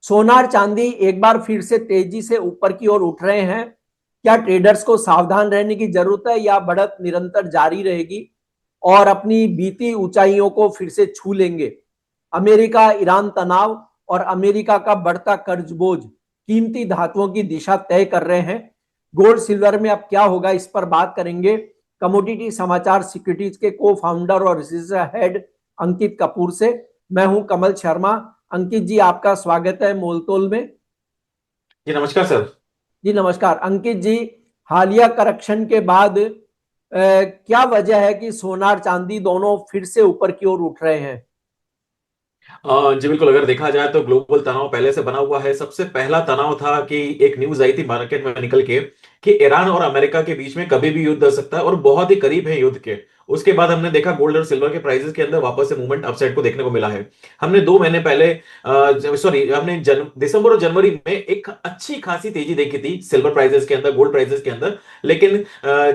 सोनार चांदी एक बार फिर से तेजी से ऊपर की ओर उठ रहे हैं। क्या ट्रेडर्स को सावधान रहने की जरूरत है या बढ़त निरंतर जारी रहेगी और अपनी बीती ऊंचाइयों को फिर से छू लेंगे? अमेरिका ईरान तनाव और अमेरिका का बढ़ता कर्ज बोझ कीमती धातुओं की दिशा तय कर रहे हैं। गोल्ड सिल्वर में अब क्या होगा, इस पर बात करेंगे कमोडिटी समाचार सिक्योरिटीज के को फाउंडर और रिसर्च हेड अंकित कपूर से। मैं हूं कमल शर्मा। अंकित जी, आपका स्वागत है मोलतोल में। जी नमस्कार सर। जी नमस्कार अंकित जी। हालिया करेक्शन के बाद क्या वजह है कि सोनार चांदी दोनों फिर से ऊपर की ओर उठ रहे हैं? जी बिल्कुल, अगर देखा जाए तो ग्लोबल तनाव पहले से बना हुआ है। सबसे पहला तनाव था कि एक न्यूज आई थी मार्केट में निकल के कि ईरान और अमेरिका के बीच में कभी भी युद्ध हो सकता है और बहुत ही करीब है युद्ध के। उसके बाद हमने देखा गोल्ड और सिल्वर के प्राइसेस के अंदर वापस से मूवमेंट अपसाइड को देखने को मिला है। हमने 2 महीने पहले सॉरी हमने दिसंबर और जनवरी में एक अच्छी खासी तेजी देखी थी सिल्वर प्राइसेस के अंदर, गोल्ड प्राइसेस के अंदर। लेकिन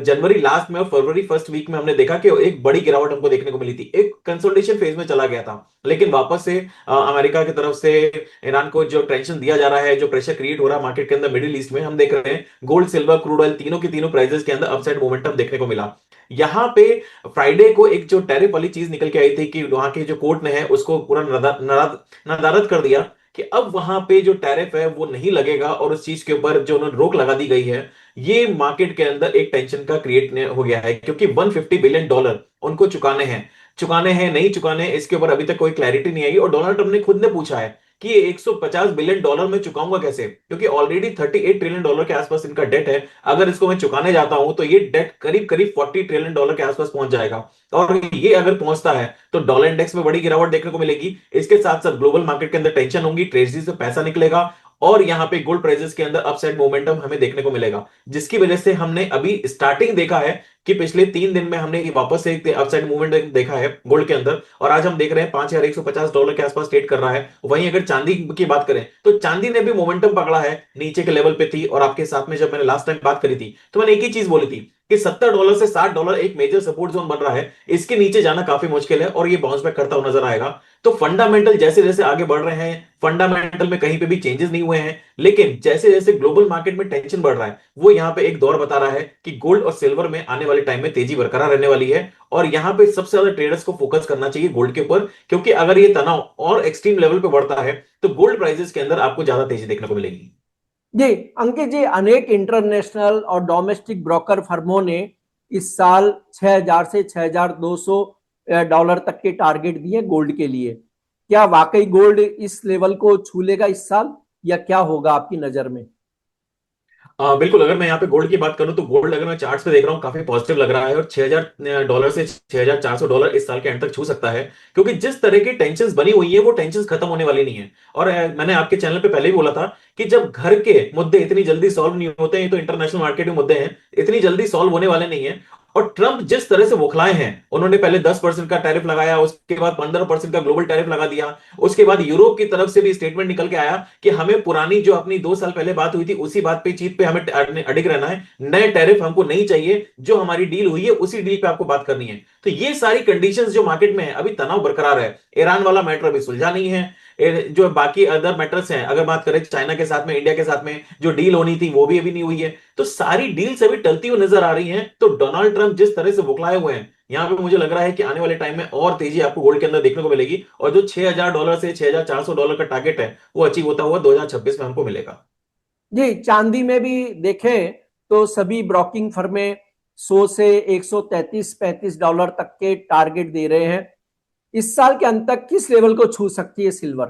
जनवरी लास्ट में और फरवरी फर्स्ट वीक में हमने देखा कि एक बड़ी गिरावट हमको देखने को मिली थी, एक कंसोलिडेशन फेज में चला गया था। लेकिन वापस से अमेरिका की तरफ से ईरान को जो टेंशन दिया जा रहा है, जो प्रेशर क्रिएट हो रहा है मार्केट के अंदर मिडिल ईस्ट में, हम देख रहे हैं गोल्ड सिल्वर क्रूड ऑयल तीनों की तीनों प्राइसेस के अंदर अपसाइड मोमेंटम देखने को मिला। यहां पे फ्राइडे को एक जो टैरिफ वाली चीज निकल के आई थी कि वहां के जो कोर्ट ने है उसको पूरा नदारद कर दिया कि अब वहां पे जो टैरिफ है वो नहीं लगेगा और उस चीज के ऊपर जो उन्होंने रोक लगा दी गई है। ये मार्केट के अंदर एक टेंशन का क्रिएट हो गया है क्योंकि $150 बिलियन उनको चुकाने हैं नहीं चुकाने, इसके ऊपर अभी तक कोई क्लैरिटी नहीं आई। और डोनाल्ड ट्रंप ने खुद ने पूछा है कि ये $150 बिलियन मैं चुकाऊंगा कैसे, क्योंकि ऑलरेडी $38 ट्रिलियन के आसपास इनका डेट है। अगर इसको मैं चुकाने जाता हूं तो ये डेट करीब करीब $40 ट्रिलियन के आसपास पहुंच जाएगा। और ये अगर पहुंचता है तो डॉलर इंडेक्स में बड़ी गिरावट देखने को मिलेगी। इसके साथ साथ ग्लोबल मार्केट के अंदर टेंशन होगी, ट्रेजरी से पैसा निकलेगा और यहां पे गोल्ड प्राइसेस के अंदर अपसाइड मोमेंटम हमें देखने को मिलेगा। जिसकी वजह से हमने अभी स्टार्टिंग देखा है कि पिछले 3 दिन में हमने वापस से एक अपसाइड मूवमेंट देखा है गोल्ड के अंदर, और आज हम देख रहे हैं $5,150 के आसपास ट्रेड कर रहा है। वहीं अगर चांदी की बात करें तो चांदी ने भी मोमेंटम पकड़ा है, नीचे के लेवल पे थी। और आपके साथ में जब मैंने लास्ट टाइम बात करी थी तो मैंने एक ही चीज बोली थी कि $70 से $60 एक मेजर सपोर्ट जोन बन रहा है, इसके नीचे जाना काफी मुश्किल है और ये बाउंस बैक करता हुआ नजर आएगा। तो फंडामेंटल जैसे जैसे आगे बढ़ रहे हैं, फंडामेंटल में कहीं पे भी चेंजेस नहीं हुए हैं, लेकिन जैसे जैसे ग्लोबल मार्केट में टेंशन बढ़ रहा है वो यहां पे एक दौर बता रहा है कि गोल्ड और सिल्वर में आने वाले टाइम में तेजी बरकरार रहने वाली है। और यहां पे सबसे ज्यादा ट्रेडर्स को फोकस करना चाहिए गोल्ड के ऊपर, क्योंकि अगर ये तनाव और एक्सट्रीम लेवल पे बढ़ता है तो गोल्ड प्राइसेस के अंदर आपको ज्यादा तेजी देखने को मिलेगी। जी अंकित जी, अनेक इंटरनेशनल और डोमेस्टिक ब्रोकर फर्मों ने इस साल 6,000 से 6,200 डॉलर तक के टारगेट दिए गोल्ड के लिए। क्या वाकई गोल्ड इस लेवल को छू लेगा इस साल, या क्या होगा आपकी नजर में? बिल्कुल, अगर मैं यहाँ पे गोल्ड की बात करूं तो गोल्ड अगर मैं चार्ट्स पे देख रहा हूँ काफी पॉजिटिव लग रहा है और $6,000 से $6,400 इस साल के एंड तक छू सकता है। क्योंकि जिस तरह की टेंशन बनी हुई है वो टेंशन खत्म होने वाली नहीं है। और मैंने आपके चैनल पे पहले ही बोला था कि जब घर के मुद्दे इतनी जल्दी सॉल्व नहीं होते हैं तो इंटरनेशनल मार्केट में मुद्दे हैं इतनी जल्दी सॉल्व होने वाले नहीं है। और ट्रंप जिस तरह से बौखलाए हैं, उन्होंने पहले 10% का टैरिफ लगाया, उसके बाद 15% का ग्लोबल टैरिफ लगा दिया। उसके बाद यूरोप की तरफ से भी स्टेटमेंट निकल के आया कि हमें पुरानी जो अपनी 2 साल पहले बात हुई थी उसी बात पे, चीज पे हमें अडिग रहना है, नए टैरिफ हमको नहीं चाहिए, जो हमारी डील हुई है उसी डील पे आपको बात करनी है। तो ये सारी कंडीशंस जो मार्केट में है, अभी तनाव बरकरार है। ईरान वाला मैटर अभी सुलझा नहीं है। जो बाकी अदर मैटर्स हैं, अगर बात करें चाइना के साथ में, इंडिया के साथ में जो डील होनी थी वो भी अभी नहीं हुई है। तो सारी डील्स अभी टलती हुई नजर आ रही हैं। तो डोनाल्ड ट्रंप जिस तरह से बुकलाए हुए हैं, यहां पे मुझे लग रहा है कि आने वाले टाइम में और तेजी आपको गोल्ड के अंदर देखने को मिलेगी और जो $6,000 से $6,400 का टारगेट है वो अचीव होता हुआ 2026 में हमको मिलेगा। जी, चांदी में भी देखें तो सभी ब्रोकिंग फर्में 100 से 133-35 डॉलर तक के टारगेट दे रहे हैं। इस साल के अंत तक किस लेवल को छू सकती है सिल्वर?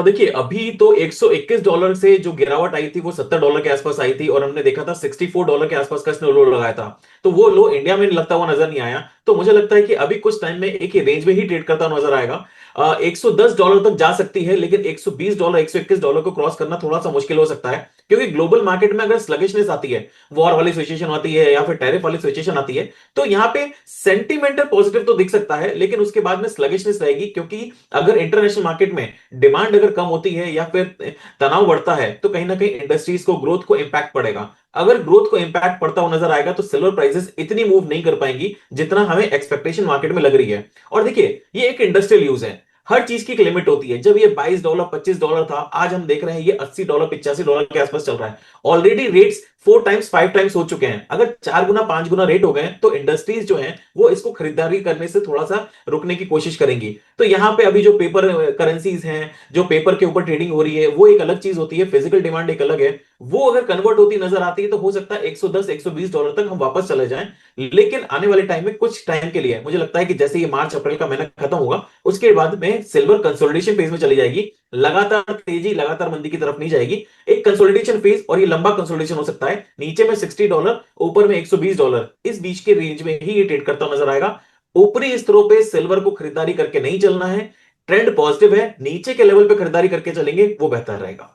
देखिए, अभी तो $121 से जो गिरावट आई थी वो $70 के आसपास आई थी और हमने देखा था $64 के आसपास का इसने लो लगाया था। तो वो लो इंडिया में लगता हुआ नजर नहीं आया। तो मुझे लगता है कि अभी कुछ टाइम में एक ही रेंज में ही ट्रेड करता हुआ नजर आएगा। $110 तक जा सकती है, लेकिन $120 $121 को क्रॉस करना थोड़ा सा मुश्किल हो सकता है। क्योंकि ग्लोबल मार्केट में अगर स्लगिशनेस आती है, वॉर वाली सिचुएशन आती है या फिर टैरिफ वाली सिचुएशन आती है, तो यहाँ पे सेंटिमेंटल पॉजिटिव तो दिख सकता है लेकिन उसके बाद में स्लगिशनेस रहेगी। क्योंकि अगर इंटरनेशनल मार्केट में डिमांड अगर कम होती है या फिर तनाव बढ़ता है तो कहीं ना कहीं इंडस्ट्रीज को, ग्रोथ को इंपैक्ट पड़ेगा। अगर ग्रोथ को इंपैक्ट पड़ता हुआ नजर आएगा तो सिल्वर प्राइसेस इतनी मूव नहीं कर पाएंगी जितना हमें एक्सपेक्टेशन मार्केट में लग रही है। और देखिए, ये एक इंडस्ट्रियल यूज है। हर चीज की एक लिमिट होती है। जब ये $22 $25 था, आज हम देख रहे हैं ये $80 $85 के आसपास चल रहा है। ऑलरेडी रेट्स 4 टाइम्स 5 टाइम्स हो चुके हैं। अगर 4 गुना 5 गुना रेट हो गए तो इंडस्ट्रीज जो है वो इसको खरीदारी करने से थोड़ा सा रुकने की कोशिश करेंगी। तो यहाँ पे अभी जो पेपर करेंसीज हैं, जो पेपर के ऊपर ट्रेडिंग हो रही है, वो एक अलग चीज होती है, फिजिकल डिमांड एक अलग है। वो अगर कन्वर्ट होती नजर आती है तो हो सकता है $110 $120 तक हम वापस चले जाएं। लेकिन आने वाले टाइम में कुछ टाइम के लिए मुझे लगता है कि जैसे ये मार्च अप्रैल का महीना खत्म होगा, उसके बाद में सिल्वर कंसोलिडेशन फेज में चली जाएगी। लगातार तेजी, लगातार मंदी की तरफ नहीं जाएगी। एक कंसोलिडेशन फेज, और ये लंबा कंसोलिडेशन हो सकता है। नीचे में $60, ऊपर में $120, इस बीच के रेंज में ही ये ट्रेड करता नजर आएगा। ऊपरी स्तरों पे सिल्वर को खरीदारी करके नहीं चलना है। ट्रेंड पॉजिटिव है, नीचे के लेवल पे खरीदारी करके चलेंगे वो बेहतर रहेगा।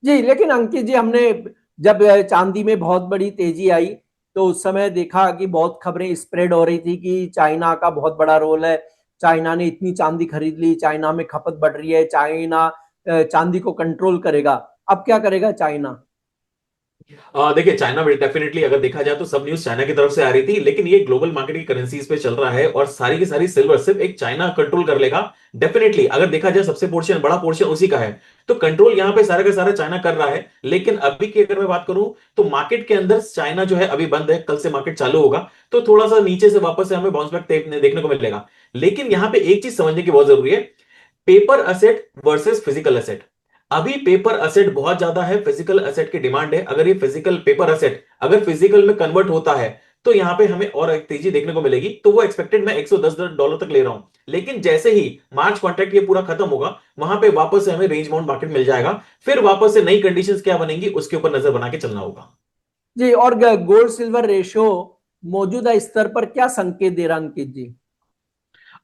जी, लेकिन अंकित जी, हमने जब चांदी में बहुत बड़ी तेजी आई तो उस समय देखा कि बहुत खबरें स्प्रेड हो रही थी कि चाइना का बहुत बड़ा रोल है, चाइना ने इतनी चांदी खरीद ली, चाइना में खपत बढ़ रही है, चाइना चांदी को कंट्रोल करेगा। अब क्या करेगा चाइना? देखिए, चाइना में डेफिनेटली अगर देखा जाए तो सब न्यूज चाइना की तरफ से आ रही थी, लेकिन ये ग्लोबल मार्केट की करेंसीज पे चल रहा है और सारी की सारी सिल्वर सिर्फ एक चाइना कंट्रोल कर लेगा। डेफिनेटली अगर देखा जाए सबसे पोर्शन, बड़ा पोर्शन उसी का है। तो कंट्रोल यहाँ पे सारा का सारा चाइना कर रहा है। लेकिन अभी की अगर मैं बात करूं तो मार्केट के अंदर चाइना जो है अभी बंद है, कल से मार्केट चालू होगा। तो थोड़ा सा नीचे से वापस से हमें बाउंस बैक देखने को मिलेगा। लेकिन यहाँ पे एक चीज समझने की बहुत जरूरी है, paper asset versus physical asset. अभी पेपर असेट बहुत ज्यादा है, फिजिकल असेट की डिमांड है। अगर ये फिजिकल पेपर असेट अगर फिजिकल में कन्वर्ट होता है तो यहां पे हमें और एक तेजी देखने को मिलेगी। तो वो एक्सपेक्टेड मैं $110 तक ले रहा हूं। लेकिन जैसे ही मार्च कॉन्ट्रैक्ट ये पूरा खत्म होगा, वहां पे वापस से हमें रेंज बाउंड मार्केट मिल जाएगा। फिर वापस से नई कंडीशंस क्या बनेंगी उसके ऊपर नजर बना के चलना होगा। जी, और गोल्ड सिल्वर रेशो मौजूदा स्तर पर क्या संकेत दे रहा है अंकित जी?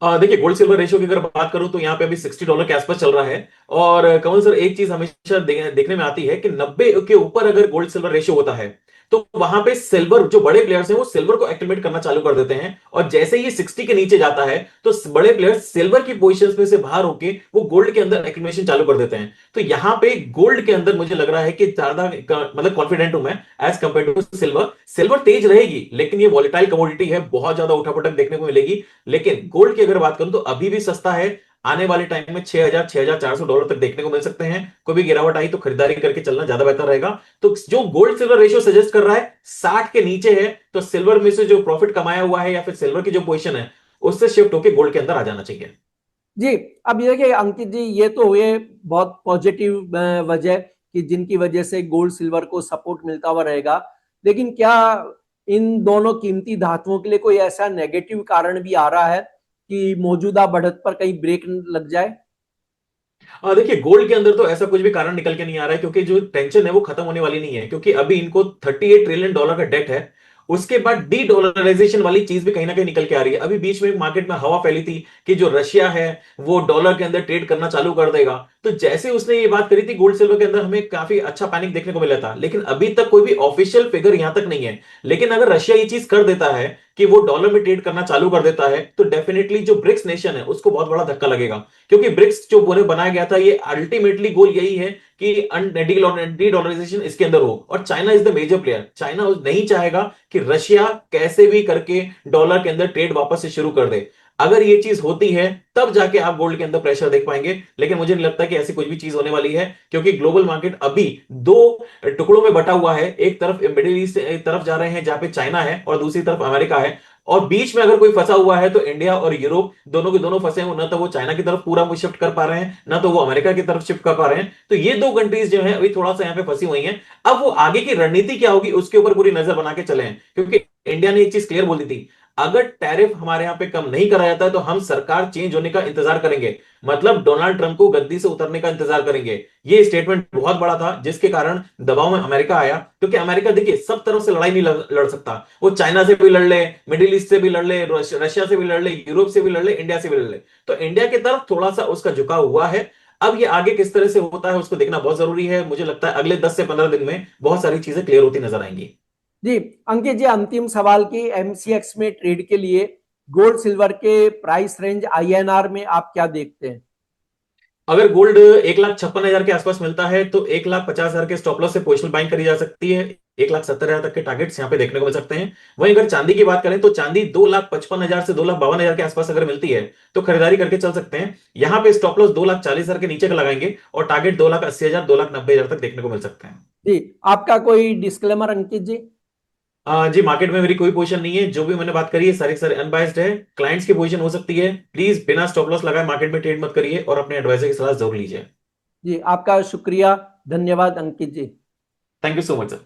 देखिए, गोल्ड सिल्वर रेशियो की अगर बात करूं तो यहाँ पे अभी $60 के आसपास चल रहा है। और कमल सर, एक चीज हमेशा देखने में आती है कि 90 के ऊपर अगर गोल्ड सिल्वर रेशियो होता है तो वहां पे सिल्वर, जो बड़े प्लेयर्स हैं वो सिल्वर को एक्टिवेट करना चालू कर देते हैं। और जैसे ही ये 60 के नीचे जाता है तो बड़े प्लेयर्स सिल्वर की पोजीशंस में से बाहर होके वो गोल्ड के अंदर एक्टिवेशन चालू कर देते हैं। तो यहाँ पे गोल्ड के अंदर मुझे लग रहा है कि ज्यादा मतलब कॉन्फिडेंट हूं मैं as compare to silver. Silver तेज रहेगी, लेकिन ये वॉलेटाइल कमोडिटी है, बहुत ज्यादा उठापटक देखने को मिलेगी। लेकिन गोल्ड की अगर बात करूं तो अभी भी सस्ता है। आने वाले टाइम में 6,000 $6,400 तक देखने को मिल सकते हैं। कोई भी गिरावट आई तो खरीदारी करके चलना ज्यादा बेहतर रहेगा। तो जो गोल्ड सिल्वर रेशियो सजेस्ट कर रहा है 60 के नीचे है, तो सिल्वर में से जो प्रॉफिट कमाया हुआ है या फिर सिल्वर की जो पोजीशन है उससे शिफ्ट होकर गोल्ड के अंदर आ जाना चाहिए। जी, अब ये देखिए अंकित जी, ये तो हुए बहुत पॉजिटिव वजह कि जिनकी वजह से गोल्ड सिल्वर को सपोर्ट मिलता हुआ रहेगा। लेकिन क्या इन दोनों कीमती धातुओं के लिए कोई ऐसा नेगेटिव कारण भी आ रहा है कि मौजूदा बढ़त पर कहीं ब्रेक लग जाए? देखिए, गोल्ड के अंदर तो ऐसा कुछ भी कारण निकल के नहीं आ रहा है, क्योंकि जो टेंशन है वो खत्म होने वाली नहीं है। क्योंकि अभी इनको $38 ट्रिलियन का डेट है। उसके बाद डी डॉलराइजेशन वाली चीज भी कहीं ना कहीं निकल के आ रही है। अभी बीच में मार्केट में हवा फैली थी कि जो रशिया है वो डॉलर के अंदर ट्रेड करना चालू कर देगा। तो जैसे उसने ये बात करी थी गोल्ड सिल्वर के अंदर हमें काफी अच्छा पैनिक देखने को मिला था। लेकिन अभी तक कोई भी ऑफिशियल फिगर यहां तक नहीं है। लेकिन अगर रशिया ये चीज कर देता है कि वो डॉलर में ट्रेड करना चालू कर देता है तो डेफिनेटली जो ब्रिक्स नेशन है उसको बहुत बड़ा धक्का लगेगा। क्योंकि ब्रिक्स जो बोले बनाया गया था, ये अल्टीमेटली गोल यही है कि डी डॉलराइजेशन इसके अंदर हो। और China is the major player. China नहीं चाहेगा कि रशिया कैसे भी करके डॉलर के अंदर ट्रेड वापस से शुरू कर दे। अगर ये चीज होती है तब जाके आप गोल्ड के अंदर प्रेशर देख पाएंगे। लेकिन मुझे नहीं लगता कि ऐसी कुछ भी चीज होने वाली है, क्योंकि ग्लोबल मार्केट अभी दो टुकड़ों में बटा हुआ है। एक तरफ मिडिल ईस्ट तरफ जा रहे हैं जहां पे चाइना है, और दूसरी तरफ अमेरिका है। और बीच में अगर कोई फंसा हुआ है तो इंडिया और यूरोप, दोनों के दोनों फंसे हैं। ना तो वो चाइना की तरफ पूरा शिफ्ट कर पा रहे हैं, ना तो वो अमेरिका की तरफ शिफ्ट कर पा रहे हैं। तो ये दो कंट्रीज जो है अभी थोड़ा सा यहाँ पे फंसी हुई हैं। अब वो आगे की रणनीति क्या होगी उसके ऊपर पूरी नजर बना के चले हैं। क्योंकि इंडिया ने एक चीज क्लियर बोल दी थी, अगर टैरिफ हमारे यहां पे कम नहीं करा जाता है तो हम सरकार चेंज होने का इंतजार करेंगे। मतलब डोनाल्ड ट्रंप को गद्दी से उतरने का इंतजार करेंगे। ये स्टेटमेंट बहुत बड़ा था, जिसके कारण दबाव में अमेरिका आया। क्योंकि अमेरिका देखिए सब तरफ से लड़ाई नहीं लड़ सकता। वो चाइना से भी लड़ ले, मिडिल ईस्ट से भी लड़ ले, रशिया से भी लड़ ले, यूरोप से भी लड़ ले, इंडिया से भी लड़ ले। तो इंडिया की तरफ थोड़ा सा उसका झुकाव हुआ है। अब ये आगे किस तरह से होता है उसको देखना बहुत जरूरी है। मुझे लगता है अगले 10 से 15 दिन में बहुत सारी चीजें क्लियर होती नजर आएंगी। जी, अंकित जी, अंतिम सवाल की एमसीएक्स में ट्रेड के लिए गोल्ड सिल्वर के प्राइस रेंज आईएनआर में आप क्या देखते हैं? अगर गोल्ड 1,56,000 के आसपास मिलता है तो 1,50,000 के स्टॉप लॉस से पोजिशनल बाइंग करी जा सकती है। 1,70,000 तक के टारगेट्स यहाँ पे देखने को मिल सकते हैं। वहीं अगर चांदी की बात करें तो चांदी 2,55,000 से 2,52,000 के आसपास अगर मिलती है तो खरीदारी करके चल सकते हैं। यहाँ पे स्टॉप लॉस 2,40,000 के नीचे का लगाएंगे और टारगेट 2,80,000 2,90,000 तक देखने को मिल सकते हैं। जी, आपका कोई डिस्क्लेमर अंकित जी? जी, मार्केट में मेरी कोई पोजीशन नहीं है। जो भी मैंने बात करी है सारी सारी अनबायस्ड है। क्लाइंट्स की पोजीशन हो सकती है। प्लीज बिना स्टॉप लॉस लगाए मार्केट में ट्रेड मत करिए और अपने एडवाइजर की सलाह जरूर लीजिए। जी, आपका शुक्रिया, धन्यवाद Ankit ji. Thank you so much sir.